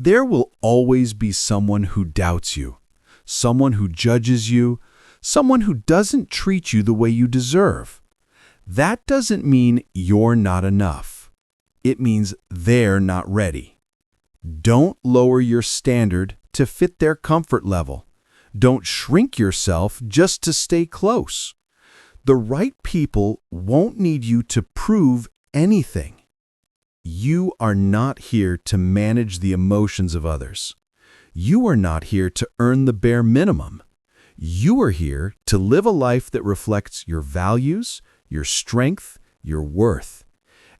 There will always be someone who doubts you, someone who judges you, someone who doesn't treat you the way you deserve. That doesn't mean you're not enough. It means they're not ready. Don't lower your standard to fit their comfort level. Don't shrink yourself just to stay close. The right people won't need you to prove anything. You are not here to manage the emotions of others. You are not here to earn the bare minimum. You are here to live a life that reflects your values, your strength, your worth.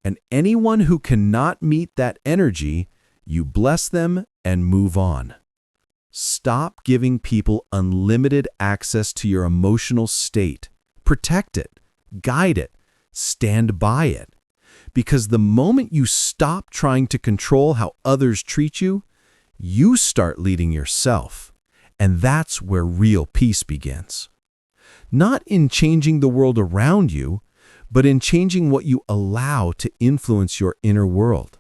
And anyone who cannot meet that energy, you bless them and move on. Stop giving people unlimited access to your emotional state. Protect it, guide it, stand by it. Because the moment you stop trying to control how others treat you, you start leading yourself. And that's where real peace begins. Not in changing the world around you, but in changing what you allow to influence your inner world.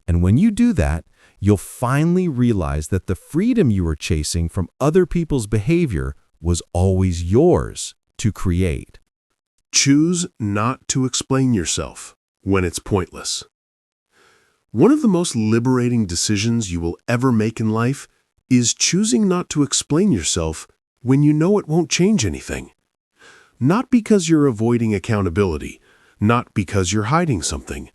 And when you do that, you'll finally realize that the freedom you were chasing from other people's behavior was always yours to create. Choose not to explain yourself when it's pointless. One of the most liberating decisions you will ever make in life is choosing not to explain yourself when you know it won't change anything. Not because you're avoiding accountability, not because you're hiding something,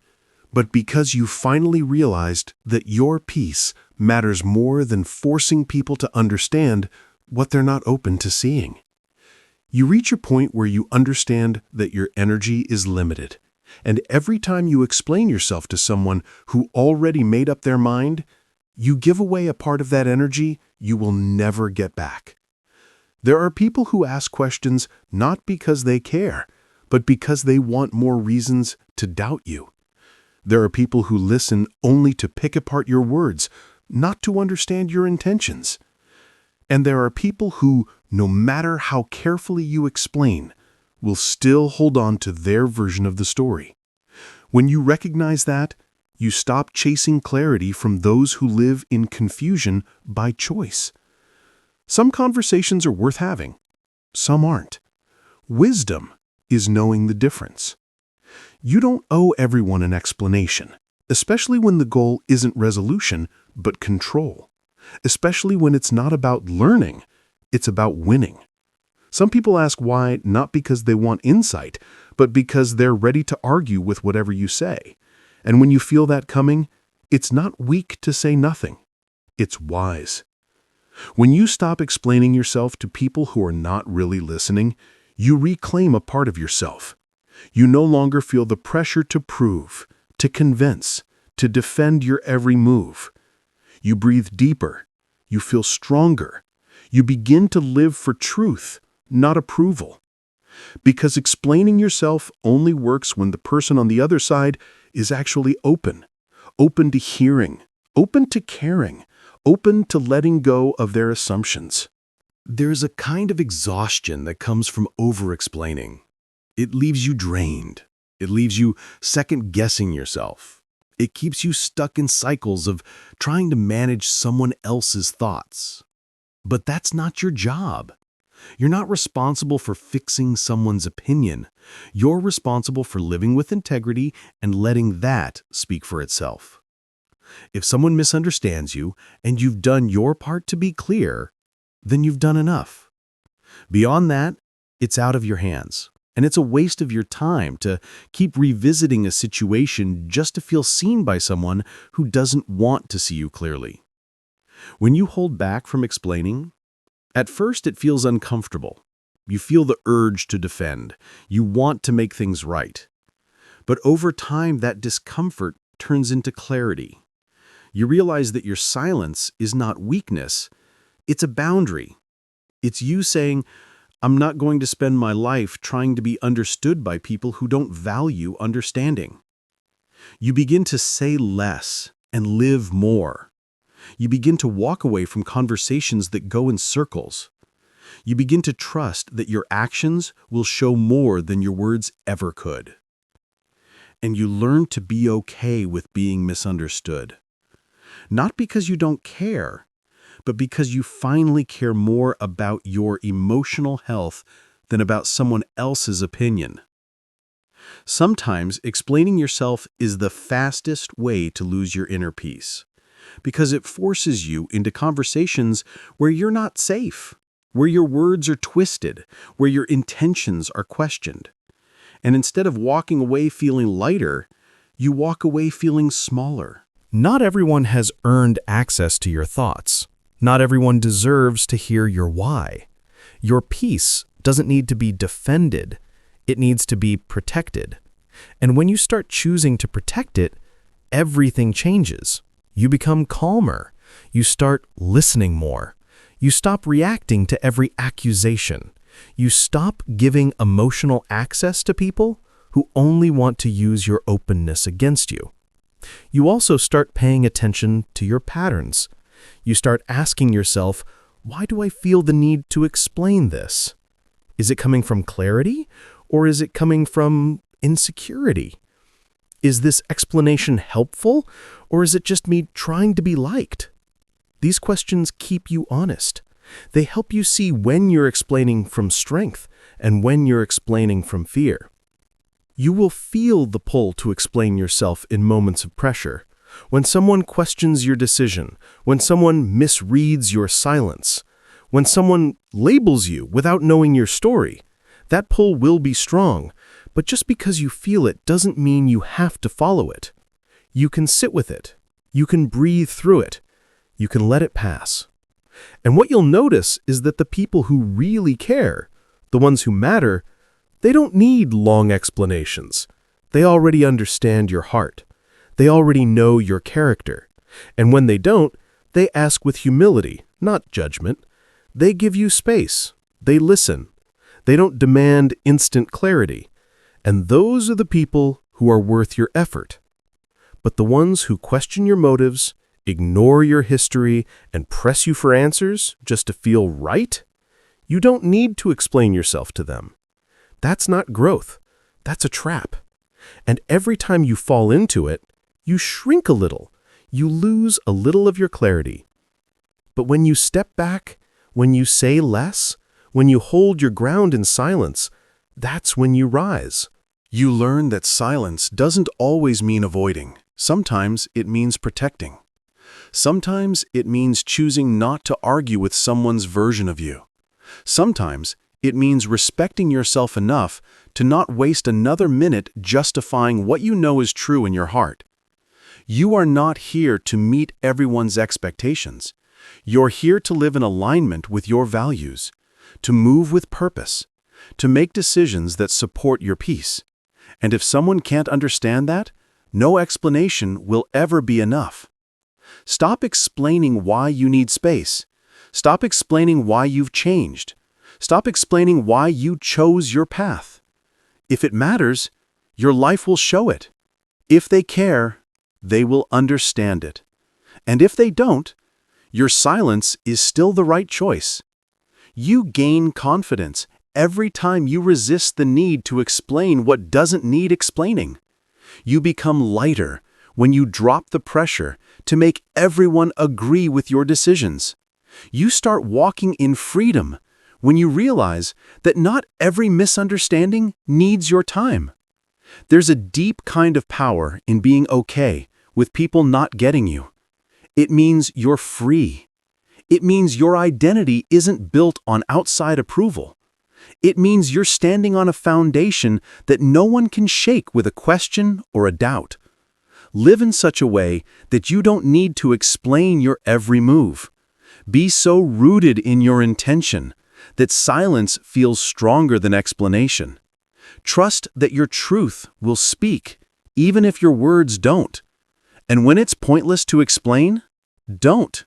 but because you finally realized that your peace matters more than forcing people to understand what they're not open to seeing. You reach a point where you understand that your energy is limited, and every time you explain yourself to someone who already made up their mind, you give away a part of that energy you will never get back. There are people who ask questions not because they care, but because they want more reasons to doubt you. There are people who listen only to pick apart your words, not to understand your intentions. And there are people who, no matter how carefully you explain, will still hold on to their version of the story. When you recognize that, you stop chasing clarity from those who live in confusion by choice. Some conversations are worth having, some aren't. Wisdom is knowing the difference. You don't owe everyone an explanation, especially when the goal isn't resolution, but control. Especially when it's not about learning, it's about winning. Some people ask why not because they want insight, but because they're ready to argue with whatever you say. And when you feel that coming, it's not weak to say nothing. It's wise. When you stop explaining yourself to people who are not really listening, you reclaim a part of yourself. You no longer feel the pressure to prove, to convince, to defend your every move. You breathe deeper. You feel stronger. You begin to live for truth, not approval. Because explaining yourself only works when the person on the other side is actually open to hearing, open to caring, open to letting go of their assumptions. There's a kind of exhaustion that comes from over-explaining. It leaves you drained. It leaves you second-guessing yourself. It keeps you stuck in cycles of trying to manage someone else's thoughts. But that's not your job. You're not responsible for fixing someone's opinion. You're responsible for living with integrity and letting that speak for itself. If someone misunderstands you and you've done your part to be clear, then you've done enough. Beyond that, it's out of your hands. And it's a waste of your time to keep revisiting a situation just to feel seen by someone who doesn't want to see you clearly. When you hold back from explaining, at first it feels uncomfortable. You feel the urge to defend. You want to make things right. But over time, that discomfort turns into clarity. You realize that your silence is not weakness. It's a boundary. It's you saying, I'm not going to spend my life trying to be understood by people who don't value understanding. You begin to say less and live more. You begin to walk away from conversations that go in circles. You begin to trust that your actions will show more than your words ever could. And you learn to be okay with being misunderstood. Not because you don't care, but because you finally care more about your emotional health than about someone else's opinion. Sometimes explaining yourself is the fastest way to lose your inner peace, because it forces you into conversations where you're not safe, where your words are twisted, where your intentions are questioned. And instead of walking away feeling lighter, you walk away feeling smaller. Not everyone has earned access to your thoughts. Not everyone deserves to hear your why. Your peace doesn't need to be defended. It needs to be protected. And when you start choosing to protect it, everything changes. You become calmer. You start listening more. You stop reacting to every accusation. You stop giving emotional access to people who only want to use your openness against you. You also start paying attention to your patterns. You start asking yourself, why do I feel the need to explain this? Is it coming from clarity, or is it coming from insecurity? Is this explanation helpful, or is it just me trying to be liked? These questions keep you honest. They help you see when you're explaining from strength and when you're explaining from fear. You will feel the pull to explain yourself in moments of pressure. When someone questions your decision, when someone misreads your silence, when someone labels you without knowing your story, that pull will be strong, but just because you feel it doesn't mean you have to follow it. You can sit with it. You can breathe through it. You can let it pass. And what you'll notice is that the people who really care, the ones who matter, they don't need long explanations. They already understand your heart. They already know your character. And when they don't, they ask with humility, not judgment. They give you space. They listen. They don't demand instant clarity. And those are the people who are worth your effort. But the ones who question your motives, ignore your history, and press you for answers just to feel right, you don't need to explain yourself to them. That's not growth. That's a trap. And every time you fall into it, you shrink a little. You lose a little of your clarity. But when you step back, when you say less, when you hold your ground in silence, that's when you rise. You learn that silence doesn't always mean avoiding. Sometimes it means protecting. Sometimes it means choosing not to argue with someone's version of you. Sometimes it means respecting yourself enough to not waste another minute justifying what you know is true in your heart. You are not here to meet everyone's expectations. You're here to live in alignment with your values, to move with purpose, to make decisions that support your peace. And if someone can't understand that, no explanation will ever be enough. Stop explaining why you need space. Stop explaining why you've changed. Stop explaining why you chose your path. If it matters, your life will show it. If they care, they will understand it. And if they don't, your silence is still the right choice. You gain confidence every time you resist the need to explain what doesn't need explaining. You become lighter when you drop the pressure to make everyone agree with your decisions. You start walking in freedom when you realize that not every misunderstanding needs your time. There's a deep kind of power in being okay with people not getting you. It means you're free. It means your identity isn't built on outside approval. It means you're standing on a foundation that no one can shake with a question or a doubt. Live in such a way that you don't need to explain your every move. Be so rooted in your intention that silence feels stronger than explanation. Trust that your truth will speak, even if your words don't. And when it's pointless to explain, don't.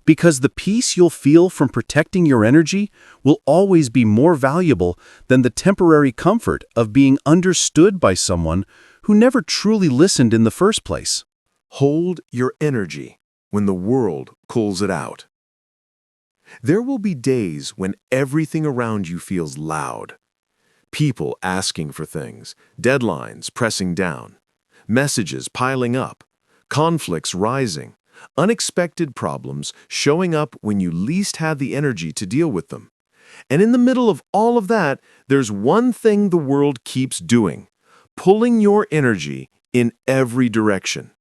Because the peace you'll feel from protecting your energy will always be more valuable than the temporary comfort of being understood by someone who never truly listened in the first place. Hold your energy when the world calls it out. There will be days when everything around you feels loud. People asking for things, deadlines pressing down, messages piling up, conflicts rising, Unexpected problems showing up when you least had the energy to deal with them. And in the middle of all of that, there's one thing the world keeps doing, pulling your energy in every direction.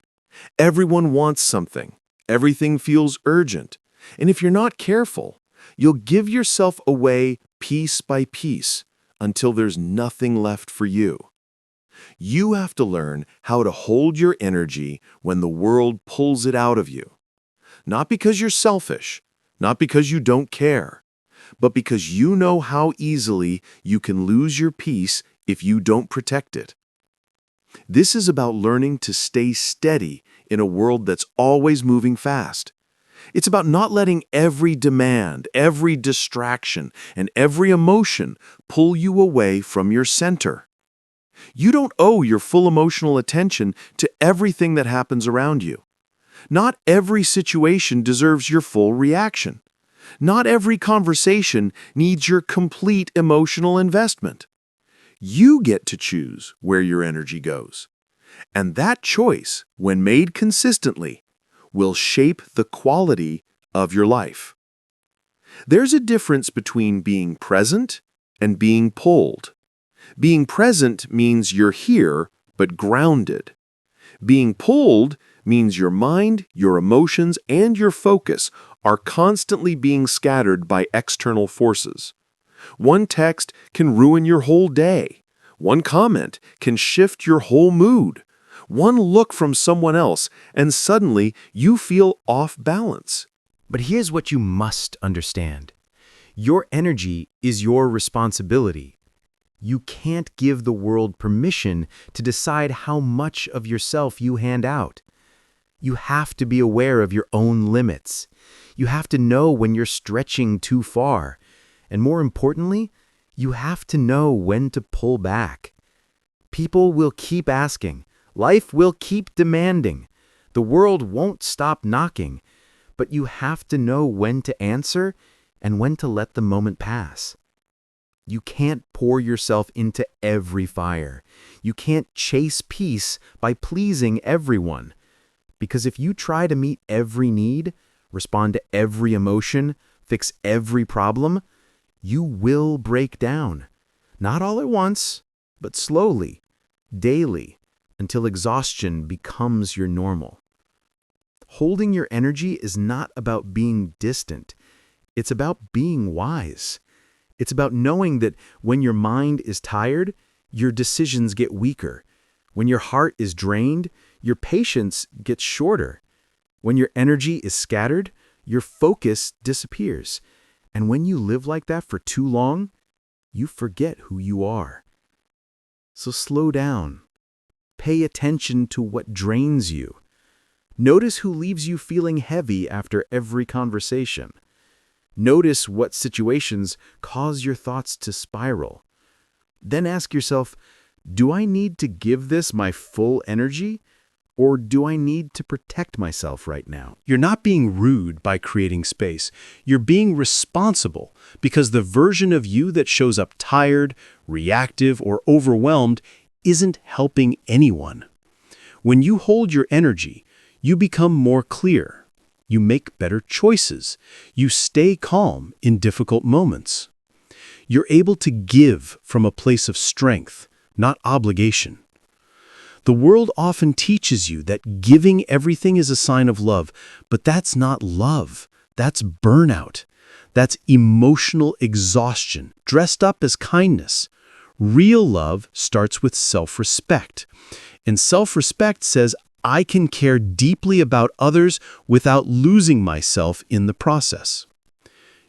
Everyone wants something. Everything feels urgent. And if you're not careful, you'll give yourself away piece by piece until there's nothing left for you. You have to learn how to hold your energy when the world pulls it out of you. Not because you're selfish, not because you don't care, but because you know how easily you can lose your peace if you don't protect it. This is about learning to stay steady in a world that's always moving fast. It's about not letting every demand, every distraction, and every emotion pull you away from your center. You don't owe your full emotional attention to everything that happens around you. Not every situation deserves your full reaction. Not every conversation needs your complete emotional investment. You get to choose where your energy goes. And that choice, when made consistently, will shape the quality of your life. There's a difference between being present and being pulled. Being present means you're here, but grounded. Being pulled means your mind, your emotions, and your focus are constantly being scattered by external forces. One text can ruin your whole day. One comment can shift your whole mood. One look from someone else, and suddenly you feel off balance. But here's what you must understand. Your energy is your responsibility. You can't give the world permission to decide how much of yourself you hand out. You have to be aware of your own limits. You have to know when you're stretching too far. And more importantly, you have to know when to pull back. People will keep asking. Life will keep demanding. The world won't stop knocking. But you have to know when to answer and when to let the moment pass. You can't pour yourself into every fire. You can't chase peace by pleasing everyone. Because if you try to meet every need, respond to every emotion, fix every problem, you will break down. Not all at once, but slowly, daily, until exhaustion becomes your normal. Holding your energy is not about being distant. It's about being wise. It's about knowing that when your mind is tired, your decisions get weaker. When your heart is drained, your patience gets shorter. When your energy is scattered, your focus disappears. And when you live like that for too long, you forget who you are. So slow down. Pay attention to what drains you. Notice who leaves you feeling heavy after every conversation. Notice what situations cause your thoughts to spiral. Then ask yourself, do I need to give this my full energy, or do I need to protect myself right now? You're not being rude by creating space. You're being responsible because the version of you that shows up tired, reactive, or overwhelmed isn't helping anyone. When you hold your energy, you become more clear. You make better choices. You stay calm in difficult moments. You're able to give from a place of strength, not obligation. The world often teaches you that giving everything is a sign of love, but that's not love. That's burnout. That's emotional exhaustion, dressed up as kindness. Real love starts with self-respect. And self-respect says, I can care deeply about others without losing myself in the process.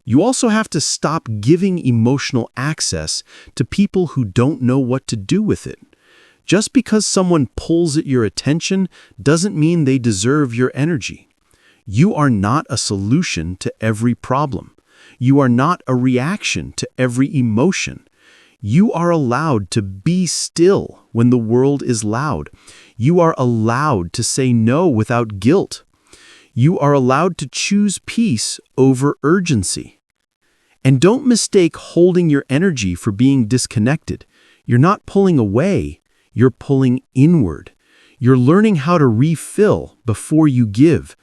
You also have to stop giving emotional access to people who don't know what to do with it. Just because someone pulls at your attention doesn't mean they deserve your energy. You are not a solution to every problem. You are not a reaction to every emotion. You are allowed to be still when the world is loud. You are allowed to say no without guilt. You are allowed to choose peace over urgency. And don't mistake holding your energy for being disconnected. You're not pulling away, you're pulling inward. You're learning how to refill before you give.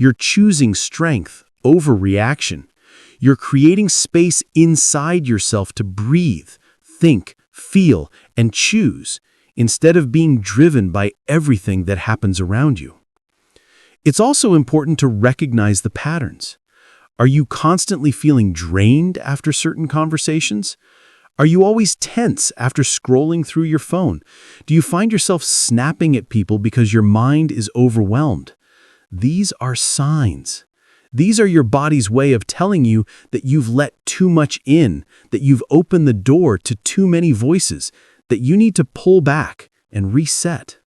You're choosing strength over reaction. You're creating space inside yourself to breathe, think, feel, and choose, instead of being driven by everything that happens around you. It's also important to recognize the patterns. Are you constantly feeling drained after certain conversations? Are you always tense after scrolling through your phone? Do you find yourself snapping at people because your mind is overwhelmed? These are signs. These are your body's way of telling you that you've let too much in, that you've opened the door to too many voices, that you need to pull back and reset.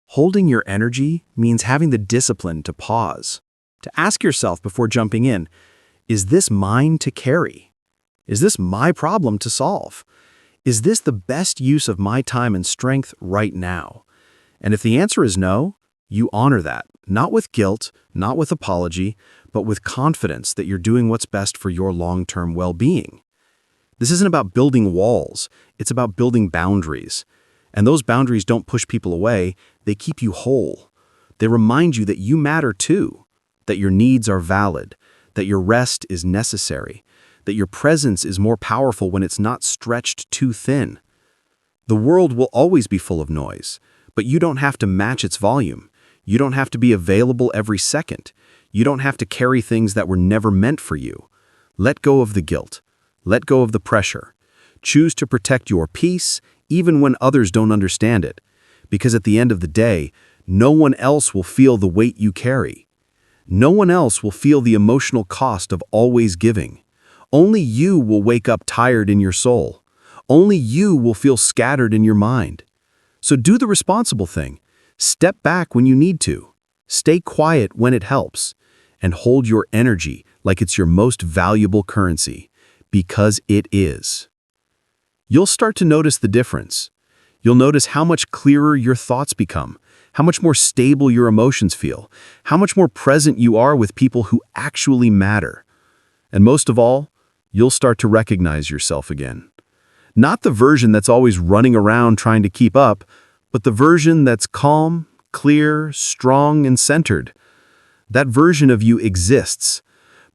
Holding your energy means having the discipline to pause, to ask yourself before jumping in, is this mine to carry? Is this my problem to solve? Is this the best use of my time and strength right now? And if the answer is no, you honor that, not with guilt, not with apology, but with confidence that you're doing what's best for your long-term well-being. This isn't about building walls, it's about building boundaries. And those boundaries don't push people away, they keep you whole. They remind you that you matter too, that your needs are valid, that your rest is necessary, that your presence is more powerful when it's not stretched too thin. The world will always be full of noise, but you don't have to match its volume. You don't have to be available every second. You don't have to carry things that were never meant for you. Let go of the guilt. Let go of the pressure. Choose to protect your peace, even when others don't understand it. Because at the end of the day, no one else will feel the weight you carry. No one else will feel the emotional cost of always giving. Only you will wake up tired in your soul. Only you will feel scattered in your mind. So do the responsible thing. Step back when you need to. Stay quiet when it helps. And hold your energy like it's your most valuable currency, because it is. You'll start to notice the difference. You'll notice how much clearer your thoughts become, how much more stable your emotions feel, how much more present you are with people who actually matter. And most of all, you'll start to recognize yourself again. Not the version that's always running around trying to keep up, but the version that's calm, clear, strong, and centered. That version of you exists,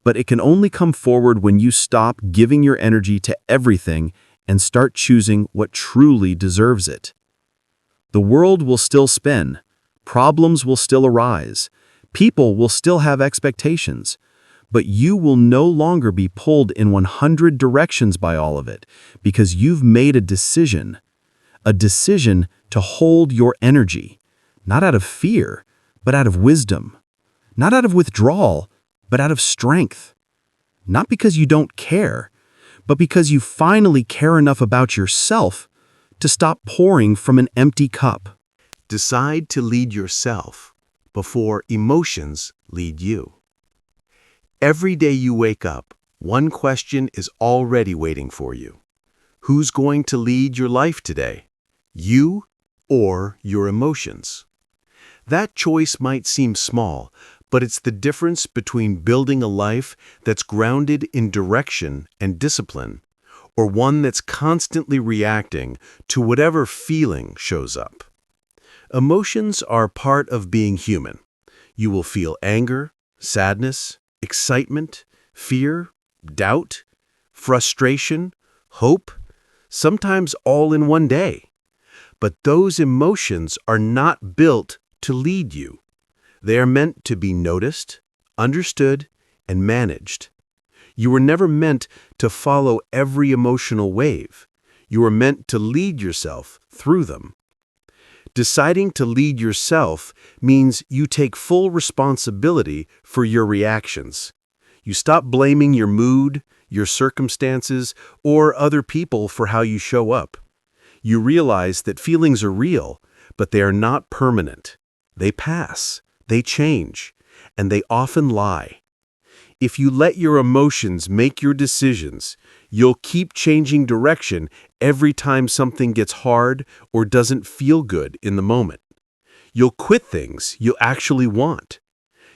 but it can only come forward when you stop giving your energy to everything and start choosing what truly deserves it. The world will still spin, problems will still arise, people will still have expectations, but you will no longer be pulled in 100 directions by all of it, because you've made a decision to hold your energy, not out of fear, but out of wisdom, not out of withdrawal, but out of strength. Not because you don't care, but because you finally care enough about yourself to stop pouring from an empty cup. Decide to lead yourself before emotions lead you. Every day you wake up, one question is already waiting for you. Who's going to lead your life today? You or your emotions? That choice might seem small, but it's the difference between building a life that's grounded in direction and discipline, or one that's constantly reacting to whatever feeling shows up. Emotions are part of being human. You will feel anger, sadness, excitement, fear, doubt, frustration, hope, sometimes all in one day. But those emotions are not built to lead you. They are meant to be noticed, understood, and managed. You were never meant to follow every emotional wave. You were meant to lead yourself through them. Deciding to lead yourself means you take full responsibility for your reactions. You stop blaming your mood, your circumstances, or other people for how you show up. You realize that feelings are real, but they are not permanent. They pass, they change, and they often lie. If you let your emotions make your decisions, you'll keep changing direction every time something gets hard or doesn't feel good in the moment. You'll quit things you actually want.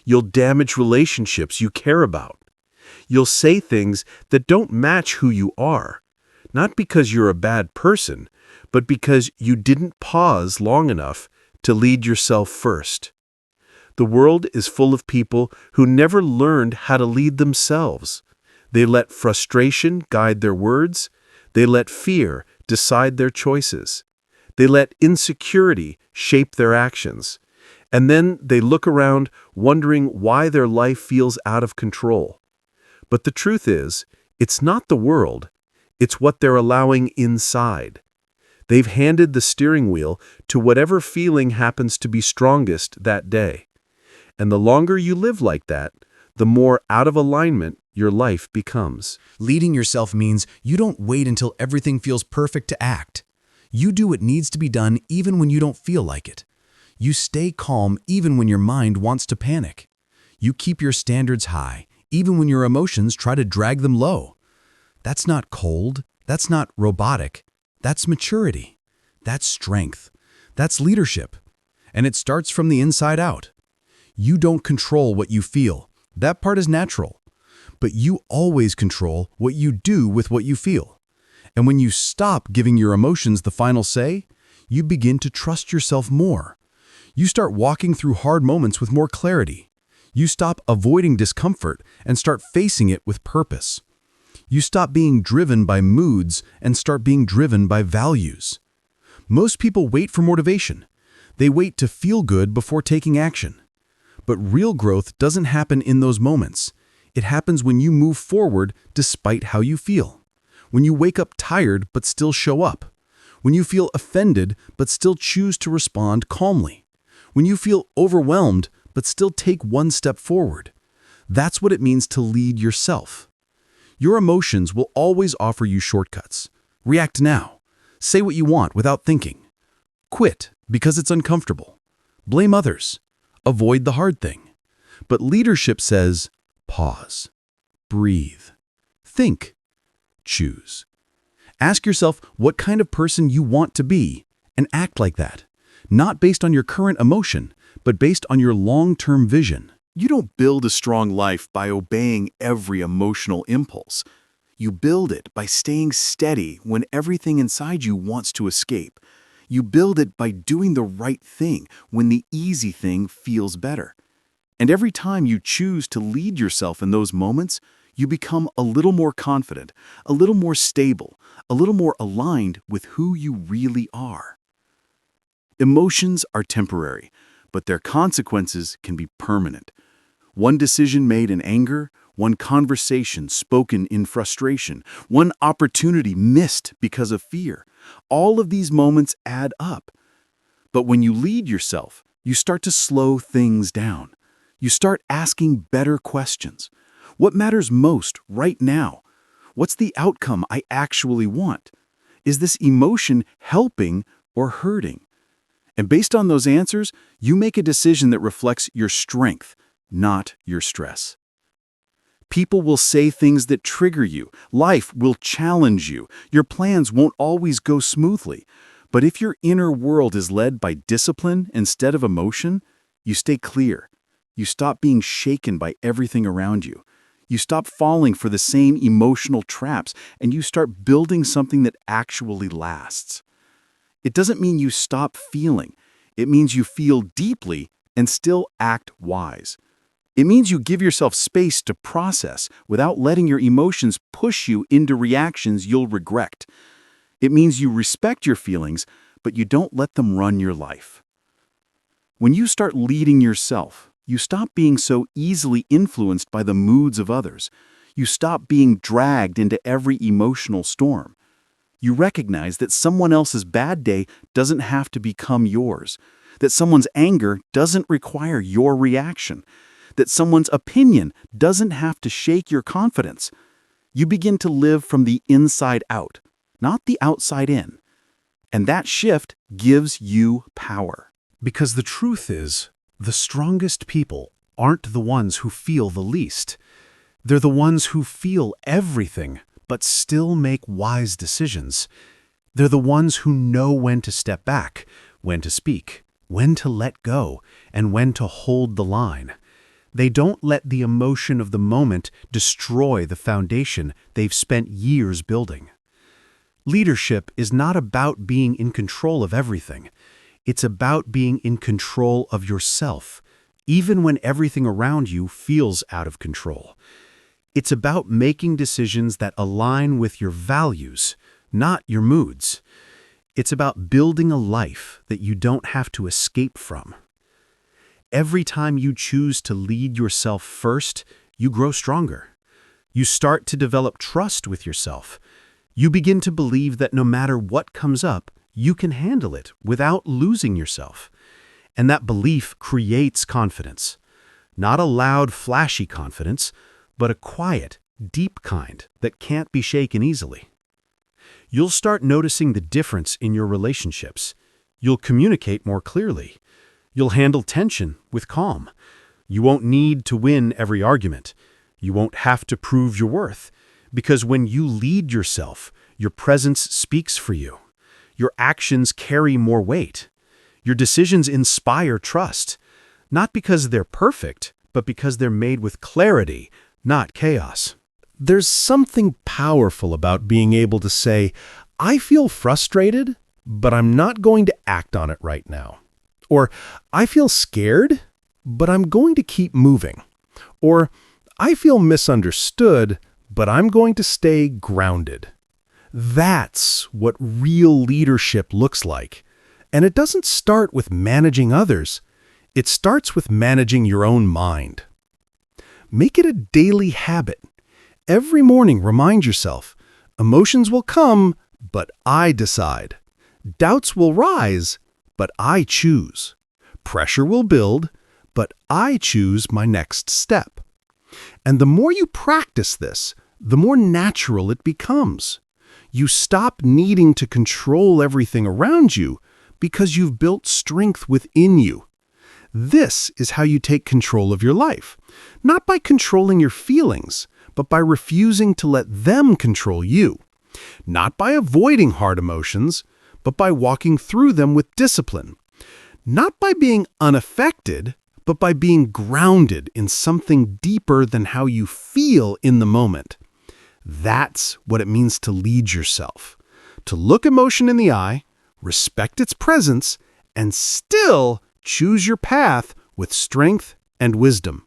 You'll damage relationships you care about. You'll say things that don't match who you are, not because you're a bad person, but because you didn't pause long enough to lead yourself first. The world is full of people who never learned how to lead themselves. They let frustration guide their words. They let fear decide their choices. They let insecurity shape their actions. And then they look around wondering why their life feels out of control. But the truth is, it's not the world. It's what they're allowing inside. They've handed the steering wheel to whatever feeling happens to be strongest that day. And the longer you live like that, the more out of alignment your life becomes. Leading yourself means you don't wait until everything feels perfect to act. You do what needs to be done even when you don't feel like it. You stay calm even when your mind wants to panic. You keep your standards high even when your emotions try to drag them low. That's not cold. That's not robotic. That's maturity. That's strength. That's leadership. And it starts from the inside out. You don't control what you feel. That part is natural. But you always control what you do with what you feel. And when you stop giving your emotions the final say, you begin to trust yourself more. You start walking through hard moments with more clarity. You stop avoiding discomfort and start facing it with purpose. You stop being driven by moods and start being driven by values. Most people wait for motivation. They wait to feel good before taking action. But real growth doesn't happen in those moments. It happens when you move forward despite how you feel. When you wake up tired but still show up. When you feel offended but still choose to respond calmly. When you feel overwhelmed but still take one step forward. That's what it means to lead yourself. Your emotions will always offer you shortcuts. React now. Say what you want without thinking. Quit because it's uncomfortable. Blame others. Avoid the hard thing. But leadership says, pause, breathe, think, choose. Ask yourself what kind of person you want to be and act like that, not based on your current emotion, but based on your long-term vision. You don't build a strong life by obeying every emotional impulse. You build it by staying steady when everything inside you wants to escape. You build it by doing the right thing when the easy thing feels better. And every time you choose to lead yourself in those moments, you become a little more confident, a little more stable, a little more aligned with who you really are. Emotions are temporary, but their consequences can be permanent. One decision made in anger, one conversation spoken in frustration, one opportunity missed because of fear. All of these moments add up. But when you lead yourself, you start to slow things down. You start asking better questions. What matters most right now? What's the outcome I actually want? Is this emotion helping or hurting? And based on those answers, you make a decision that reflects your strength, not your stress. People will say things that trigger you. Life will challenge you. Your plans won't always go smoothly. But if your inner world is led by discipline instead of emotion, you stay clear. You stop being shaken by everything around you. You stop falling for the same emotional traps, and you start building something that actually lasts. It doesn't mean you stop feeling. It means you feel deeply and still act wise. It means you give yourself space to process without letting your emotions push you into reactions you'll regret. It means you respect your feelings, but you don't let them run your life. When you start leading yourself, you stop being so easily influenced by the moods of others. You stop being dragged into every emotional storm. You recognize that someone else's bad day doesn't have to become yours, that someone's anger doesn't require your reaction, that someone's opinion doesn't have to shake your confidence. You begin to live from the inside out, not the outside in. And that shift gives you power. Because the truth is, the strongest people aren't the ones who feel the least. They're the ones who feel everything, but still make wise decisions. They're the ones who know when to step back, when to speak, when to let go, and when to hold the line. They don't let the emotion of the moment destroy the foundation they've spent years building. Leadership is not about being in control of everything. It's about being in control of yourself, even when everything around you feels out of control. It's about making decisions that align with your values, not your moods. It's about building a life that you don't have to escape from. Every time you choose to lead yourself first, you grow stronger. You start to develop trust with yourself. You begin to believe that no matter what comes up, you can handle it without losing yourself. And that belief creates confidence. Not a loud, flashy confidence, but a quiet, deep kind that can't be shaken easily. You'll start noticing the difference in your relationships. You'll communicate more clearly. You'll handle tension with calm. You won't need to win every argument. You won't have to prove your worth. Because when you lead yourself, your presence speaks for you. Your actions carry more weight. Your decisions inspire trust. Not because they're perfect, but because they're made with clarity, not chaos. There's something powerful about being able to say, I feel frustrated, but I'm not going to act on it right now. Or, I feel scared, but I'm going to keep moving. Or, I feel misunderstood, but I'm going to stay grounded. That's what real leadership looks like. And it doesn't start with managing others. It starts with managing your own mind. Make it a daily habit. Every morning, remind yourself, emotions will come, but I decide. Doubts will rise, but I choose. Pressure will build, but I choose my next step. And the more you practice this, the more natural it becomes. You stop needing to control everything around you because you've built strength within you. This is how you take control of your life, not by controlling your feelings, but by refusing to let them control you. Not by avoiding hard emotions, but by walking through them with discipline. Not by being unaffected, but by being grounded in something deeper than how you feel in the moment. That's what it means to lead yourself. To look emotion in the eye, respect its presence, and still choose your path with strength and wisdom.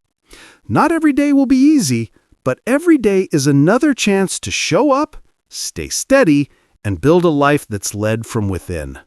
Not every day will be easy, but every day is another chance to show up, stay steady, and build a life that's led from within.